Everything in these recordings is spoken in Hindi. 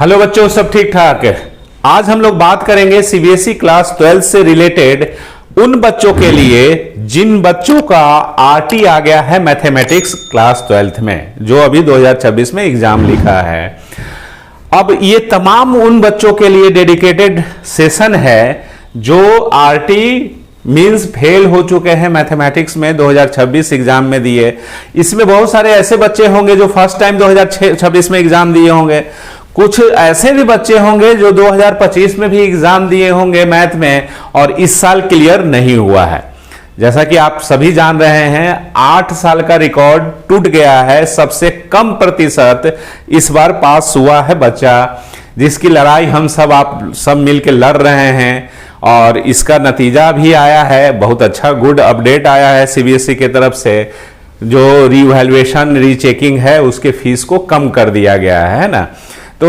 हेलो बच्चों, सब ठीक ठाक है। आज हम लोग बात करेंगे सीबीएसई क्लास 12 से रिलेटेड उन बच्चों के लिए जिन बच्चों का आरटी आ गया है मैथमेटिक्स क्लास 12 में, जो अभी 2026 में एग्जाम लिखा है। अब ये तमाम उन बच्चों के लिए डेडिकेटेड सेशन है जो आरटी मींस फेल हो चुके हैं मैथमेटिक्स में 2026 एग्जाम में दिए। इसमें बहुत सारे ऐसे बच्चे होंगे जो फर्स्ट टाइम 2026 में एग्जाम दिए होंगे, कुछ ऐसे भी बच्चे होंगे जो 2025 में भी एग्जाम दिए होंगे मैथ में और इस साल क्लियर नहीं हुआ है। जैसा कि आप सभी जान रहे हैं, 8 साल का रिकॉर्ड टूट गया है। सबसे कम प्रतिशत इस बार पास हुआ है बच्चा, जिसकी लड़ाई हम सब आप सब मिलकर लड़ रहे हैं और इसका नतीजा भी आया है। बहुत अच्छा गुड अपडेट आया है सीबीएसई के तरफ से। जो रीवैल्यूएशन रीचेकिंग है उसके फीस को कम कर दिया गया है ना। तो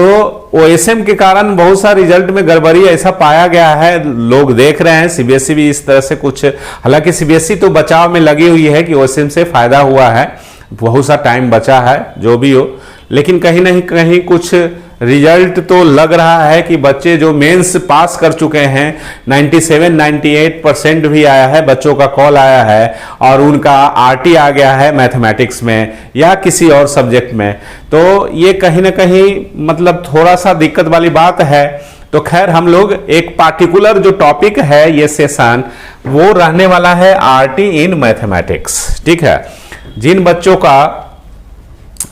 ओएसएम के कारण बहुत सा रिजल्ट में गड़बड़ी ऐसा पाया गया है, लोग देख रहे हैं। सीबीएसई भी इस तरह से कुछ, हालांकि सीबीएसई तो बचाव में लगी हुई है कि ओएसएम से फायदा हुआ है, बहुत सा टाइम बचा है जो भी हो, लेकिन कहीं ना कहीं कुछ रिजल्ट तो लग रहा है कि बच्चे जो मेंस पास कर चुके हैं 97-98% भी आया है, बच्चों का कॉल आया है और उनका आरटी आ गया है मैथमेटिक्स में या किसी और सब्जेक्ट में। तो ये कहीं ना कहीं मतलब थोड़ा सा दिक्कत वाली बात है। तो खैर, हम लोग एक पार्टिकुलर जो टॉपिक है ये सेशन वो रहने वाला है आरटी इन मैथमेटिक्स। ठीक है, जिन बच्चों का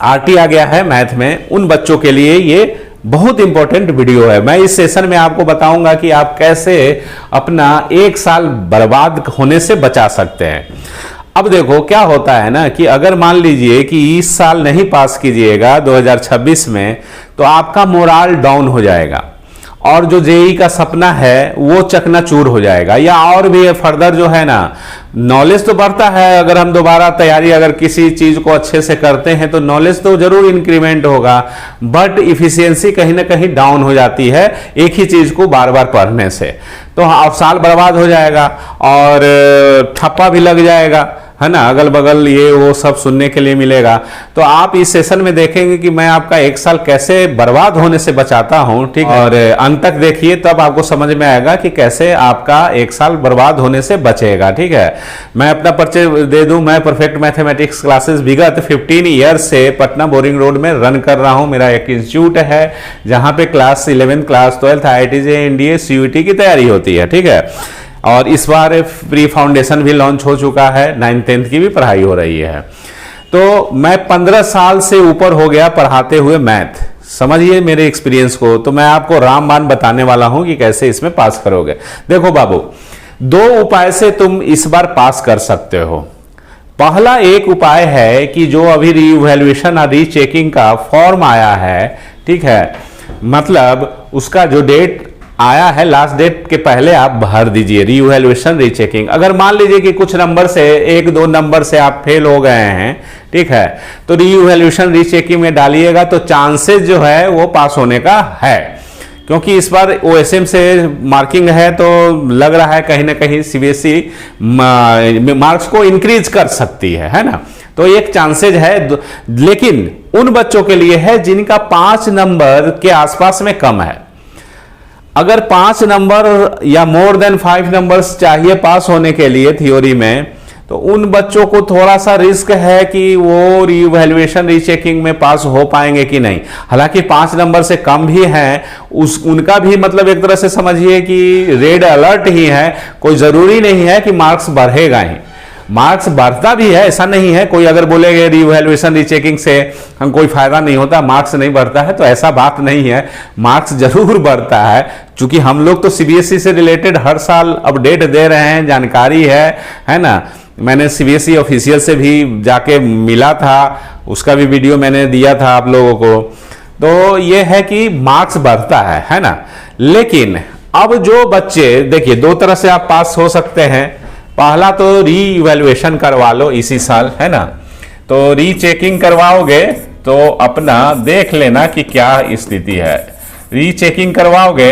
आरटी आ गया है मैथ में उन बच्चों के लिए ये बहुत इंपॉर्टेंट वीडियो है। मैं इस सेशन में आपको बताऊंगा कि आप कैसे अपना एक साल बर्बाद होने से बचा सकते हैं। अब देखो क्या होता है ना कि अगर मान लीजिए कि इस साल नहीं पास कीजिएगा 2026 में, तो आपका मोराल डाउन हो जाएगा और जो जेई का सपना है वो चकनाचूर हो जाएगा। या और भी फर्दर जो है ना, नॉलेज तो बढ़ता है, अगर हम दोबारा तैयारी अगर किसी चीज को अच्छे से करते हैं तो नॉलेज तो जरूर इंक्रीमेंट होगा, बट इफिशियंसी कहीं ना कहीं डाउन हो जाती है एक ही चीज को बार बार पढ़ने से। तो अब साल बर्बाद हो जाएगा और ठप्पा भी लग जाएगा, है ना, अगल बगल ये वो सब सुनने के लिए मिलेगा। तो आप इस सेशन में देखेंगे कि मैं आपका एक साल कैसे बर्बाद होने से बचाता हूं। ठीक है, और अंत तक देखिए, तब आपको समझ में आएगा कि कैसे आपका एक साल बर्बाद होने से बचेगा। ठीक है, मैं अपना परिचय दे दूं, मैं परफेक्ट मैथमेटिक्स क्लासेस विगत 15 ईयर से पटना बोरिंग रोड में रन कर रहा हूं। मेरा एक इंस्टीट्यूट है जहां पे class 11 class 12 IIT JEE NDA CUET की तैयारी होती है। ठीक है, और इस बार प्री फाउंडेशन भी लॉन्च हो चुका है, 9th-10th की भी पढ़ाई हो रही है। तो मैं 15 साल से ऊपर हो गया पढ़ाते हुए मैथ, समझिए मेरे एक्सपीरियंस को। तो मैं आपको रामबाण बताने वाला हूं कि कैसे इसमें पास करोगे। देखो बाबू, 2 उपाय से तुम इस बार पास कर सकते हो। पहला एक उपाय है कि जो अभी रीवैल्यूएशन और रीचेकिंग का फॉर्म आया है, ठीक है, मतलब उसका जो डेट आया है लास्ट डेट के पहले आप भर दीजिए रीवैल्यूएशन रीचेकिंग। अगर मान लीजिए कि कुछ नंबर से 1-2 नंबर से आप फेल हो गए हैं, ठीक है, तो रीवैल्यूएशन रीचेकिंग में डालिएगा तो चांसेस जो है वो पास होने का है। क्योंकि इस बार ओएसएम से मार्किंग है तो लग रहा है कहीं ना कहीं सीबीएसई मार्क्स को इंक्रीज कर सकती है ना। तो एक चांसेज है, लेकिन उन बच्चों के लिए है जिनका 5 नंबर के आसपास में कम है। अगर 5 नंबर या मोर देन 5 नंबर्स चाहिए पास होने के लिए थ्योरी में, तो उन बच्चों को थोड़ा सा रिस्क है कि वो रीवैल्यूएशन रीचेकिंग में पास हो पाएंगे कि नहीं। हालांकि 5 नंबर से कम भी हैं, उनका भी मतलब एक तरह से समझिए कि रेड अलर्ट ही है। कोई जरूरी नहीं है कि मार्क्स बढ़ेगा ही, मार्क्स बढ़ता भी है, ऐसा नहीं है। कोई अगर बोलेगे रीवैल्यूएशन रीचेकिंग से हम कोई फायदा नहीं होता, मार्क्स नहीं बढ़ता है, तो ऐसा बात नहीं है, मार्क्स जरूर बढ़ता है। क्योंकि हम लोग तो सीबीएसई से रिलेटेड हर साल अपडेट दे रहे हैं, जानकारी है ना। मैंने सीबीएसई ऑफिशियल से भी जाके मिला था, उसका भी वीडियो मैंने दिया था आप लोगों को। तो ये है कि मार्क्स बढ़ता है ना। लेकिन अब जो बच्चे, देखिए 2 तरह से आप पास हो सकते हैं। पहला तो रीवैल्यूएशन करवा लो इसी साल, है ना। तो रीचेकिंग करवाओगे तो अपना देख लेना कि क्या स्थिति है। रीचेकिंग करवाओगे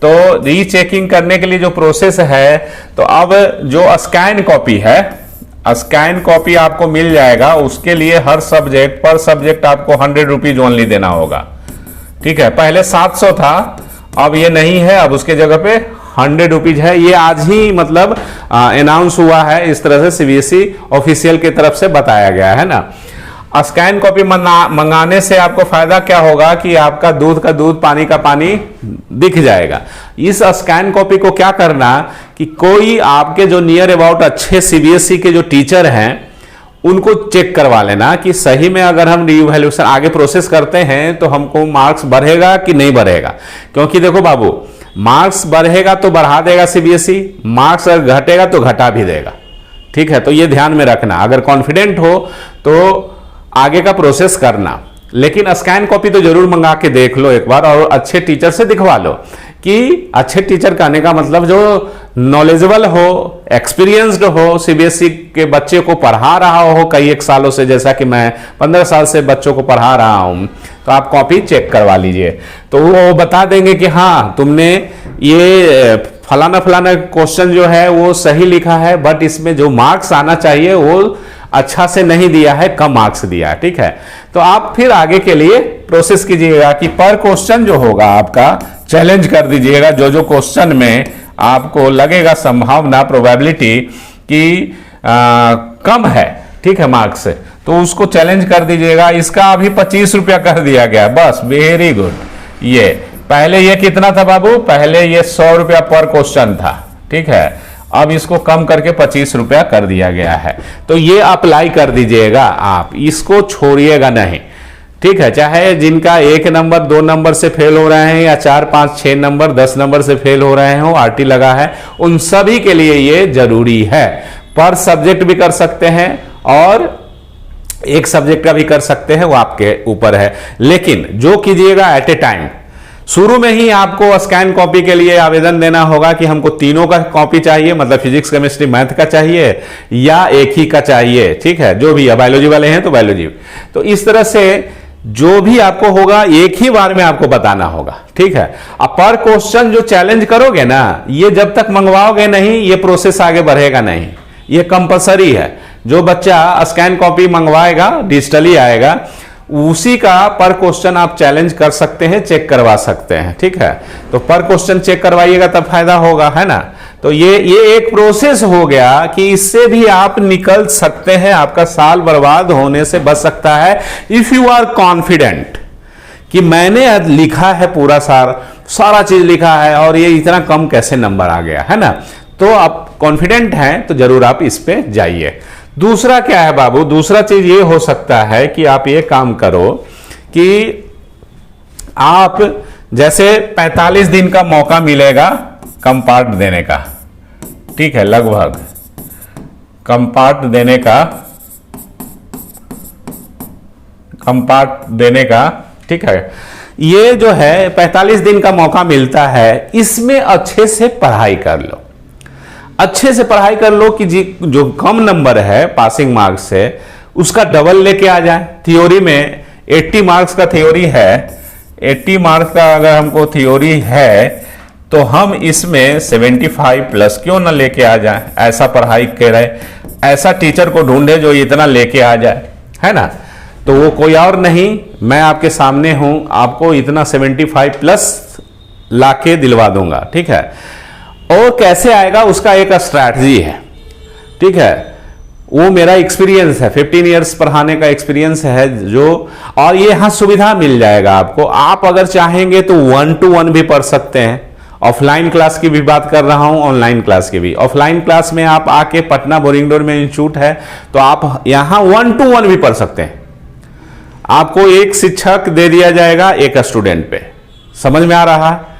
तो रीचेकिंग करने के लिए जो प्रोसेस है, तो अब जो स्कैन कॉपी है, स्कैन कॉपी आपको मिल जाएगा। उसके लिए हर सब्जेक्ट पर सब्जेक्ट आपको 100 रुपीज ओनली देना होगा। ठीक है, पहले 700 था, अब ये नहीं है, अब उसके जगह पे 100 रुपीज है। ये आज ही मतलब अनाउंस हुआ है, इस तरह से सीबीएसई ऑफिशियल की तरफ से बताया गया है ना। स्कैन कॉपी मंगाने से आपको फायदा क्या होगा कि आपका दूध का दूध, पानी का पानी दिख जाएगा। इस स्कैन कॉपी को क्या करना कि कोई आपके जो नियर अबाउट अच्छे सीबीएसई के जो टीचर हैं उनको चेक करवा लेना कि सही में अगर हम रीवैल्यूएशन आगे प्रोसेस करते हैं तो हमको मार्क्स बढ़ेगा कि नहीं बढ़ेगा। क्योंकि देखो बाबू, मार्क्स बढ़ेगा तो बढ़ा देगा सीबीएसई, मार्क्स अगर घटेगा तो घटा भी देगा। ठीक है, तो ये ध्यान में रखना। अगर कॉन्फिडेंट हो तो आगे का प्रोसेस करना, लेकिन स्कैन कॉपी तो जरूर मंगा के देख लो एक बार, और अच्छे टीचर से दिखवा लो। कि अच्छे टीचर कहने का मतलब जो नॉलेजेबल हो, एक्सपीरियंस्ड हो, सीबीएसई के बच्चे को पढ़ा रहा हो कई एक सालों से, जैसा कि मैं 15 साल से बच्चों को पढ़ा रहा हूं, तो आप कॉपी चेक करवा लीजिए, तो वो बता देंगे कि हाँ तुमने ये फलाना फलाना क्वेश्चन जो है वो सही लिखा है, बट इसमें जो मार्क्स आना चाहिए वो अच्छा से नहीं दिया है, कम मार्क्स दिया है। ठीक है, तो आप फिर आगे के लिए प्रोसेस कीजिएगा कि पर क्वेश्चन जो होगा आपका चैलेंज कर दीजिएगा। जो जो क्वेश्चन में आपको लगेगा संभावना, प्रोबेबिलिटी कि कम है, ठीक है, मार्क्स से, तो उसको चैलेंज कर दीजिएगा। इसका अभी 25 रुपया कर दिया गया, बस वेरी गुड। ये पहले ये कितना था बाबू, पहले ये 100 रुपया पर क्वेश्चन था। ठीक है, अब इसको कम करके 25 रुपया कर दिया गया है, तो ये अप्लाई कर दीजिएगा आप, इसको छोड़िएगा नहीं। ठीक है, चाहे जिनका 1 नंबर 2 नंबर से फेल हो रहे हैं या 4 5 6 नंबर 10 नंबर से फेल हो रहे हो, आरटी लगा है, उन सभी के लिए ये जरूरी है। पर सब्जेक्ट भी कर सकते हैं और एक सब्जेक्ट का भी कर सकते हैं, वो आपके ऊपर है। लेकिन जो कीजिएगा एट ए टाइम, शुरू में ही आपको स्कैन कॉपी के लिए आवेदन देना होगा कि हमको तीनों का कॉपी चाहिए, मतलब फिजिक्स केमिस्ट्री मैथ का चाहिए या एक ही का चाहिए। ठीक है, जो भी है, बायोलॉजी वाले हैं तो बायोलॉजी। तो इस तरह से जो भी आपको होगा एक ही बार में आपको बताना होगा। ठीक है, अब पर क्वेश्चन जो चैलेंज करोगे ना, ये जब तक मंगवाओगे नहीं, ये प्रोसेस आगे बढ़ेगा नहीं, ये कंपलसरी है। जो बच्चा स्कैन कॉपी मंगवाएगा, डिजिटली आएगा, उसी का पर क्वेश्चन आप चैलेंज कर सकते हैं, चेक करवा सकते हैं। ठीक है, तो पर क्वेश्चन चेक करवाइएगा तब फायदा होगा, है ना। तो ये एक प्रोसेस हो गया कि इससे भी आप निकल सकते हैं, आपका साल बर्बाद होने से बच सकता है। इफ यू आर कॉन्फिडेंट कि मैंने लिखा है पूरा सारा चीज लिखा है और ये इतना कम कैसे नंबर आ गया, है ना, तो आप कॉन्फिडेंट हैं तो जरूर आप इस पे जाइए। दूसरा क्या है बाबू, दूसरा चीज ये हो सकता है कि आप ये काम करो कि आप जैसे 45 दिन का मौका मिलेगा कंपार्ट देने का। ठीक है, लगभग कंपार्ट देने का। ठीक है, ये जो है 45 दिन का मौका मिलता है, इसमें अच्छे से पढ़ाई कर लो, अच्छे से पढ़ाई कर लो कि जो कम नंबर है पासिंग मार्क्स से उसका डबल लेके आ जाए। थ्योरी में 80 मार्क्स का थ्योरी है, 80 मार्क्स का अगर हमको थ्योरी है तो हम इसमें 75 प्लस क्यों ना लेके आ जाए। ऐसा पढ़ाई करे, ऐसा टीचर को ढूंढे जो इतना लेके आ जाए, है ना। तो वो कोई और नहीं, मैं आपके सामने हूं, आपको इतना 75 प्लस लाके दिलवा दूंगा। ठीक है, और कैसे आएगा उसका एक स्ट्रैटेजी है। ठीक है, वो मेरा एक्सपीरियंस है, 15 इयर्स पढ़ाने का एक्सपीरियंस है जो, और ये यहां सुविधा मिल जाएगा आपको। आप अगर चाहेंगे तो 1-to-1 भी पढ़ सकते हैं। ऑफलाइन क्लास की भी बात कर रहा हूं, ऑनलाइन क्लास की भी। ऑफलाइन क्लास में आप आके, पटना बोरिंगडोर में इंस्टीट्यूट है, तो आप यहां 1-to-1 भी पढ़ सकते हैं। आपको एक शिक्षक दे दिया जाएगा एक स्टूडेंट पे, समझ में आ रहा है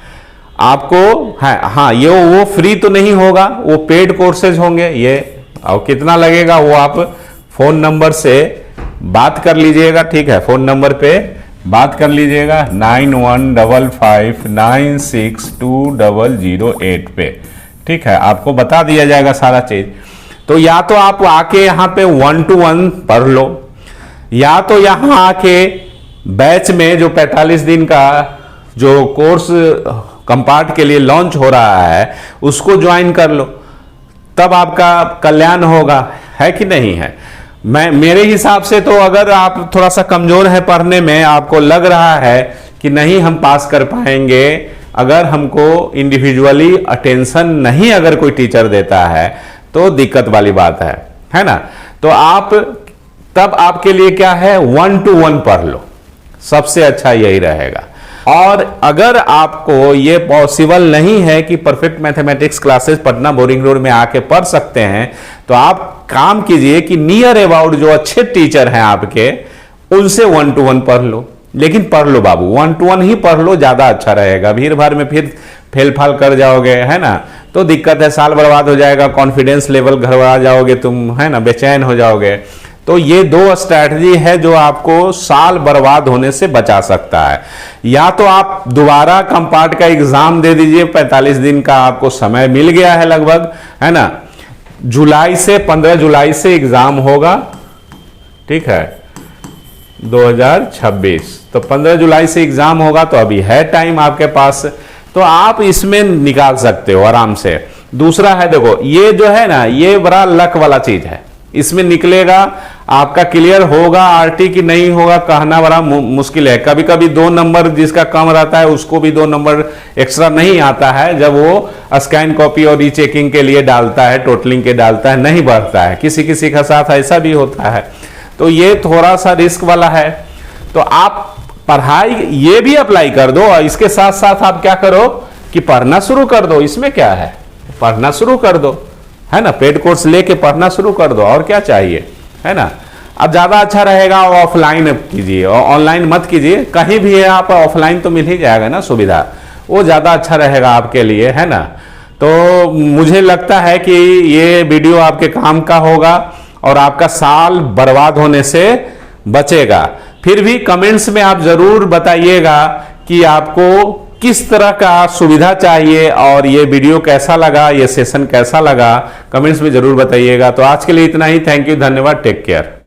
आपको। हाँ, ये वो फ्री तो नहीं होगा, वो पेड कोर्सेज होंगे ये, और कितना लगेगा वो आप फोन नंबर से बात कर लीजिएगा। ठीक है, फोन नंबर पे बात कर लीजिएगा 9155962008 पे। ठीक है, आपको बता दिया जाएगा सारा चीज। तो या तो आप आके यहाँ पे 1-to-1 पढ़ लो, या तो यहाँ आके बैच में जो 45 दिन का जो कोर्स कंपार्ट के लिए लॉन्च हो रहा है उसको ज्वाइन कर लो, तब आपका कल्याण होगा, है कि नहीं है। मेरे हिसाब से तो अगर आप थोड़ा सा कमजोर है पढ़ने में, आपको लग रहा है कि नहीं हम पास कर पाएंगे, अगर हमको इंडिविजुअली अटेंशन नहीं अगर कोई टीचर देता है तो दिक्कत वाली बात है ना। तो आप तब आपके लिए क्या है, 1-to-1 पढ़ लो, सबसे अच्छा यही रहेगा। और अगर आपको ये पॉसिबल नहीं है कि perfect mathematics classes Patna boring road में आके पढ़ सकते हैं, तो आप काम कीजिए कि नियर अबाउट जो अच्छे टीचर हैं आपके, उनसे 1-to-1 पढ़ लो। लेकिन पढ़ लो बाबू, 1-to-1 ही पढ़ लो, ज्यादा अच्छा रहेगा। भीड़ भाड़ में फिर फेल फाल कर जाओगे, है ना, तो दिक्कत है, साल बर्बाद हो जाएगा, कॉन्फिडेंस लेवल घबरा जाओगे तुम, है ना, बेचैन हो जाओगे। तो ये 2 स्ट्रैटेजी है जो आपको साल बर्बाद होने से बचा सकता है। या तो आप दोबारा कंपार्ट का एग्जाम दे दीजिए, 45 दिन का आपको समय मिल गया है लगभग, है ना। 15 जुलाई से एग्जाम होगा, ठीक है, 2026। तो 15 जुलाई से एग्जाम होगा, तो अभी है टाइम आपके पास, तो आप इसमें निकाल सकते हो आराम से। दूसरा है, देखो ये जो है ना, ये बड़ा लक वाला चीज है, इसमें निकलेगा, आपका क्लियर होगा आरटी की नहीं होगा कहना बड़ा मुश्किल है। कभी कभी 2 नंबर जिसका कम रहता है उसको भी 2 नंबर एक्स्ट्रा नहीं आता है, जब वो स्कैन कॉपी और रीचेकिंग के लिए डालता है, टोटलिंग के डालता है, नहीं बढ़ता है। किसी किसी का साथ ऐसा भी होता है, तो ये थोड़ा सा रिस्क वाला है। तो आप पढ़ाई ये भी अप्लाई कर दो, और इसके साथ साथ आप क्या करो कि पढ़ना शुरू कर दो। इसमें क्या है, पढ़ना शुरू कर दो, है ना, पेड कोर्स लेके पढ़ना शुरू कर दो, और क्या चाहिए, है ना। अब ज्यादा अच्छा रहेगा ऑफलाइन कीजिए, और ऑनलाइन मत कीजिए। कहीं भी है आप, ऑफलाइन तो मिल ही जाएगा ना सुविधा, वो ज्यादा अच्छा रहेगा आपके लिए, है ना। तो मुझे लगता है कि ये वीडियो आपके काम का होगा और आपका साल बर्बाद होने से बचेगा। फिर भी कमेंट्स में आप जरूर बताइएगा कि आपको किस तरह का सुविधा चाहिए और ये वीडियो कैसा लगा, ये सेशन कैसा लगा, कमेंट्स में जरूर बताइएगा। तो आज के लिए इतना ही, थैंक यू, धन्यवाद, टेक केयर।